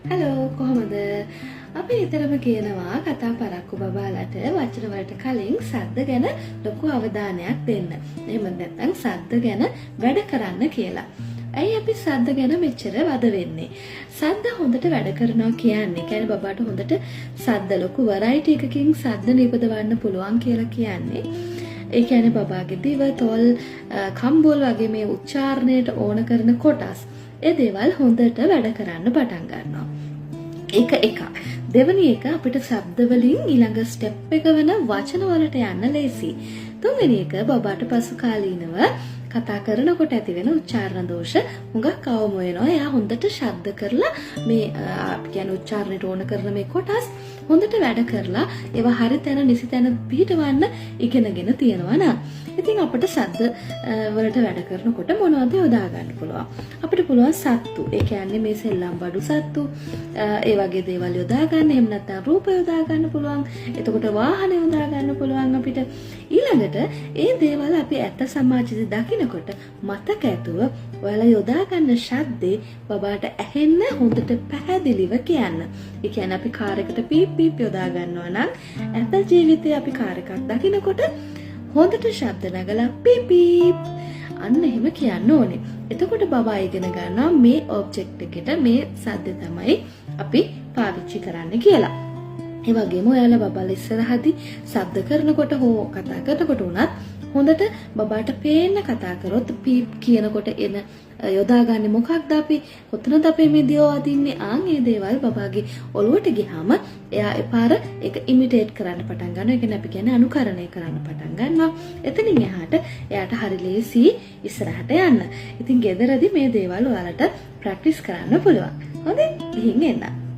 Hello කොහොමද? අපි ඊතරම කියනවා කතා පරක්කු බබාලට වචන වලට කලින් සද්ද ගැන ලොකු අවධානයක් දෙන්න. එහෙම නැත්නම් සද්ද ගැන වැඩ කරන්න කියලා. ඇයි අපි සද්ද ගැන මෙච්චර වද වෙන්නේ? සද්ද හොඳට වැඩ කරනවා කියන්නේ කියන්නේ බබාට හොඳට සද්ද ලොකු වෙරයිටි එකකින් සද්ද නිපදවන්න පුළුවන් කියලා කියන්නේ. ඒ කියන්නේ බබාගේ දිව, තොල්, කම්බෝල් වගේ මේ උච්චාරණයට ඕන කරන කොටස් ඒ දේවල් හොඳට වැඩ කරන්න පටන් ගන්නවා. ඒක එකක්. දෙවෙනි එක අපිට ශබ්ද වලින් ඊළඟ ස්ටෙප් එක වෙන වචන වලට යන්න ලේසි. තුන්වෙනි එක බබාට පසු කාලීනව කතා කරනකොට ඇති වෙන උච්චාරණ දෝෂ හුඟක් අවම වෙනවා. එයා හොඳට ශබ්ද කරලා මේ අපි කියන්නේ උච්චාරණයට ඕන කරන මේ කොටස් හොඳට වැඩ කරලා ඒවා හරි තැන නිසි තැන පිටවන්න ඉගෙනගෙන තියෙනවා නේද? ඉතින් අපිට ශබ්ද වලට වැඩ කරනකොට මොනවද යොදා ගන්න පුළුවන්? අපිට පුළුවන් සත්තු. ඒ කියන්නේ මේ සෙල්ලම් බඩු සත්තු ඒ වගේ දේවල් යොදා ගන්න. එහෙම නැත්නම් රූප යොදා ගන්න පුළුවන්. එතකොට වාහන යොදා ගන්න පුළුවන් අපිට. ඊළඟට ඒ දේවල් අපි ඇත්ත සමාජයේ දකිනකොට මතක ඇතුව ඔයාලා යොදා ගන්න ශබ්දේ බබාට ඇහෙන්න හොඳට පැහැදිලිව කියන්න. ඒ කියන්නේ අපි කාර් එකට පීප් පීප් යොදා ගන්නවා නම් ඇත්ත ජීවිතේ අපි කාර් එකක් දකිනකොට හොඳට ශබ්ද නගලා පීප් පීප් අන්න එහෙම කියන්න ඕනේ. එතකොට බබා ඉගෙන ගන්නවා මේ ඔබ්ජෙක්ට් එකට මේ සද්ද තමයි අපි පාවිච්චි කරන්න කියලා. ඒ වගේම ඔයාලා බබාලා ඉස්සරහදී ශබ්ද කරනකොට හෝ කතා කරනකොට උනත් හොඳට බබාට පේන්න කතා කරොත් පීප් කියනකොට එන යොදාගන්නේ මොකක්ද අපි කොතනද අපේ මේ දියෝ අදින්නේ ආන් මේ දේවල් බබාගේ ඔළුවට ගියාම එයා එපාර ඒක ඉමිටේට් කරන්න පටන් ගන්නවා. ඒ කියන්නේ අපි කියන්නේ අනුකරණය කරන්න පටන් ගන්නවා. එතනින් එහාට එයාට හරි ලේසි ඉස්සරහට යන්න. ඉතින් ගෙදරදී මේ දේවල් ඔයාලට ප්‍රැක්ටිස් කරන්න පුළුවන්. හොඳයි? ගිහින් එන්න.